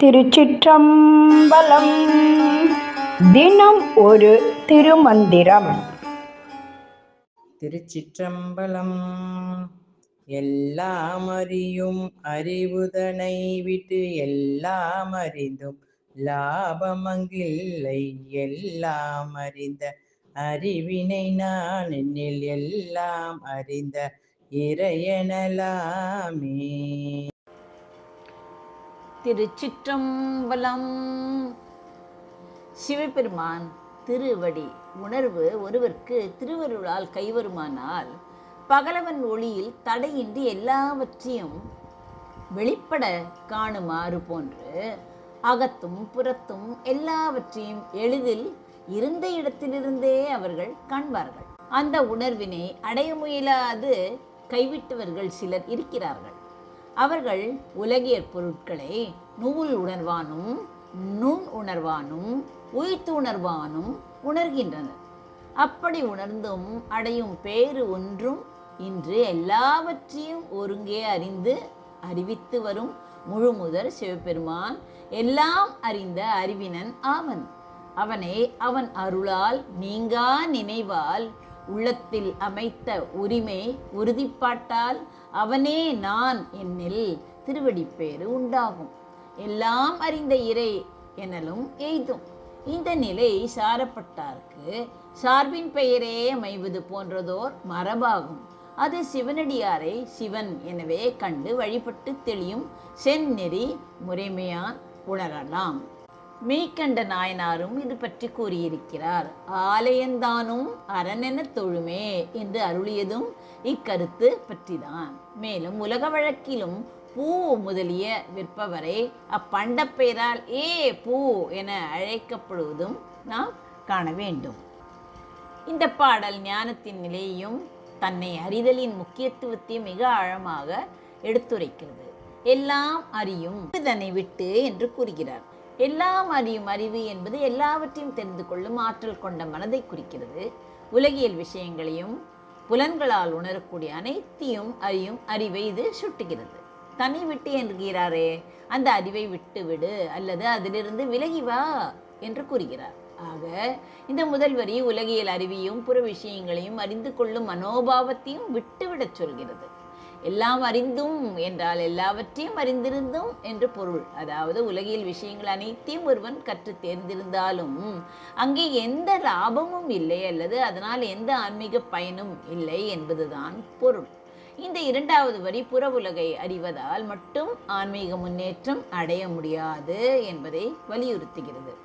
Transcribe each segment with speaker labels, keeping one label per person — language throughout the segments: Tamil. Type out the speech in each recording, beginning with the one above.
Speaker 1: திருச்சிற்றம்பலம். தினம் ஒரு திருமந்திரம்.
Speaker 2: திருச்சிற்றம்பலம். எல்லாம் அறியும் அறிவுதனை விட்டு எல்லாம் அறிந்தும் லாபமங்கில்லை. எல்லாம் அறிந்த அறிவினை நான் என்னில் எல்லாம் அறிந்த இறையெனலாமே.
Speaker 3: திருச்சிற்றம்பலம். சிவபெருமான் திருவடி உணர்வு ஒருவருக்கு திருவருளால் கைவருமானால் பகலவன் ஒளியில் தடையின்றி எல்லாவற்றையும் வெளிப்பட காணுமாறு போன்று அகத்தும் புறத்தும் எல்லாவற்றையும் எளிதில் இருந்த இடத்திலிருந்தே அவர்கள் காண்பார்கள். அந்த உணர்வினை அடைய முயலாது கைவிட்டவர்கள் சிலர் இருக்கிறார்கள். அவர்கள் உலகியற் பொருட்களை நூல் உணர்வானும் நுண் உணர்வானும் உயிர்த்து உணர்வானும் உணர்கின்றனர். அப்படி உணர்ந்தும் அடையும் பேறு ஒன்றும் இன்று எல்லாவற்றையும் ஒருங்கே அறிந்து அறிவித்து வரும் முழுமுதற் சிவபெருமான் எல்லாம் அறிந்த அறிவினன் ஆவன். அவனை அவன் அருளால் நீங்கா நினைவால் உள்ளத்தில் அமைத்த உரிமை உறுதிப்பாட்டால் அவனே நான் என்னில் திருவடிப்பேறு உண்டாகும். எல்லாம் அறிந்த இறை எனலும் எய்தும். இந்த நிலை சாரப்பட்டார்க்கு சார்பின் பெயரே அமைவது போன்றதோர் மரபாகும். அது சிவனடியாரை சிவன் எனவே கண்டு வழிபட்டு தெளியும் செந்நெறி முறைமையான் உணரலாம். மெய்கண்ட நாயனாரும் இது பற்றி கூறியிருக்கிறார். ஆலயந்தானும் அரணென தொழுமே என்று அருளியதும் இக்கருத்து பற்றிதான். மேலும் உலக வழக்கிலும் பூ முதலிய விற்பவரை அப்பண்டப்பெயரால் பூ என அழைக்கப்படுவதும் நாம் காண வேண்டும். இந்த பாடல் ஞானத்தின் நிலையையும் தன்னை அறிதலின் முக்கியத்துவத்தையும் மிக ஆழமாக எடுத்துரைக்கிறது. எல்லாம் அறியும் இதனை விட்டு என்று கூறுகிறார். எல்லாம் அறியும் அறிவு என்பது எல்லாவற்றையும் தெரிந்து கொள்ளும் ஆற்றல் கொண்ட மனதை குறிக்கிறது. உலகியல் விஷயங்களையும் புலன்களால் உணரக்கூடிய அனைத்தையும் அறியும் அறிவை இது சுட்டுகிறது. தனி விட்டு என்கிறாரே, அந்த அறிவை விட்டு விடு அல்லது அதிலிருந்து விலகி வா என்று கூறுகிறார். ஆக இந்த முதல் வரி உலகியல் அறிவையும் புற விஷயங்களையும் அறிந்து கொள்ளும் மனோபாவத்தையும் விட்டுவிடச் சொல்கிறது. எல்லாம் அறிந்தும் என்றால் எல்லாவற்றையும் அறிந்திருந்தும் என்று பொருள். அதாவது உலகியல் விஷயங்கள் அனைத்தையும் ஒருவன் கற்று தேர்ந்திருந்தாலும் அங்கே எந்த லாபமும் இல்லை அல்லது அதனால் எந்த ஆன்மீக பயனும் இல்லை என்பதுதான் பொருள். இந்த இரண்டாவது வரி புற உலகை அறிவதால் மட்டும் ஆன்மீக முன்னேற்றம் அடைய முடியாது என்பதை வலியுறுத்துகிறது.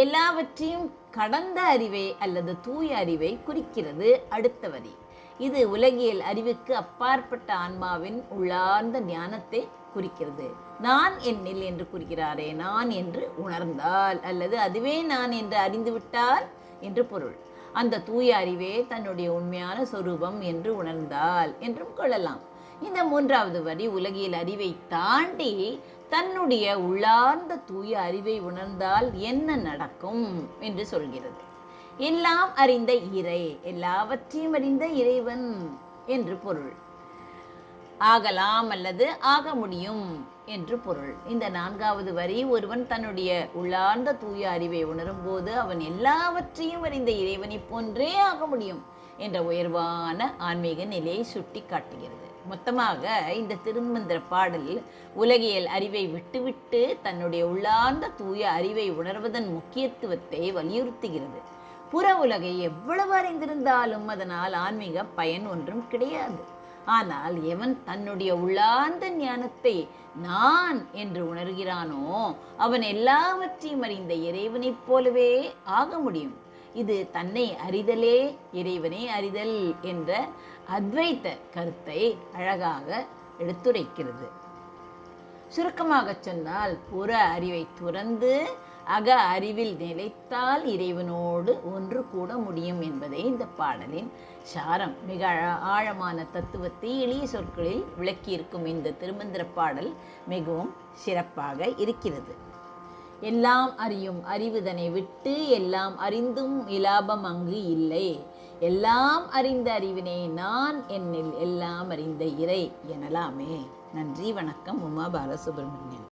Speaker 3: எல்லாவற்றையும் கடந்த அறிவை அல்லது தூய அறிவை குறிக்கிறது அடுத்த வரி. இது உலகியல் அறிவுக்கு அப்பாற்பட்ட ஆன்மாவின் உள்ளார்ந்த ஞானத்தை குறிக்கிறது. நான் என்னில் என்று கூறுகிறாரே, நான் என்று உணர்ந்தால் அல்லது அதுவே நான் என்று அறிந்துவிட்டால் என்று பொருள். அந்த தூய அறிவே தன்னுடைய உண்மையான சொரூபம் என்று உணர்ந்தால் என்றும் கொள்ளலாம். இந்த மூன்றாவது வரி உலகியல் அறிவை தாண்டி தன்னுடைய உள்ளார்ந்த தூய அறிவை உணர்ந்தால் என்ன நடக்கும் என்று சொல்கிறது. எல்லாம் அறிந்த இறை, எல்லாவற்றையும் அறிந்த இறைவன் என்று பொருள். ஆகலாம் அல்லது ஆக முடியும் என்று பொருள். இந்த நான்காவது வரி ஒருவன் தன்னுடைய உள்ளார்ந்த தூய அறிவை உணரும் போது அவன் எல்லாவற்றையும் அறிந்த இறைவனை போன்றே ஆக முடியும் என்ற உயர்வான ஆன்மீக நிலையை சுட்டி காட்டுகிறது. மொத்தமாக இந்த திருமந்திர பாடல் உலகியல் அறிவை விட்டுவிட்டு தன்னுடைய உள்ளார்ந்த தூய அறிவை உணர்வதன் முக்கியத்துவத்தை வலியுறுத்துகிறது. புற உலகை எவ்வளவு அறிந்திருந்தாலும் அதனால் ஆன்மீக பயன் ஒன்றும் கிடையாது. ஆனால் எவன் தன்னுடைய உள்ளார்ந்த ஞானத்தை நான் என்று உணர்கிறானோ அவன் எல்லாவற்றையும் அறிந்த இறைவனைப் போலவே ஆக முடியும். இது தன்னை அறிதலே இறைவனை அறிதல் என்ற அத்வைத்த கருத்தை அழகாக எடுத்துரைக்கிறது. சுருக்கமாக சொன்னால் புற அறிவை துறந்து அக அறிவில் நிலைத்தால் இறைவனோடு ஒன்று கூட முடியும் என்பதை இந்த பாடலின் சாரம். மிக ஆழமான தத்துவத்தை எளிய சொற்களில் விளக்கியிருக்கும் இந்த திருமந்திர பாடல் மிகவும் சிறப்பாக இருக்கிறது. எல்லாம் அறியும் அறிவுதனை விட்டு எல்லாம் அறிந்தும் இலாபம் அங்கு இல்லை. எல்லாம் அறிந்த அறிவினை நான் என்னில் எல்லாம் அறிந்த இறை எனலாமே. நன்றி, வணக்கம். உமா பாலசுப்ரமணியன்.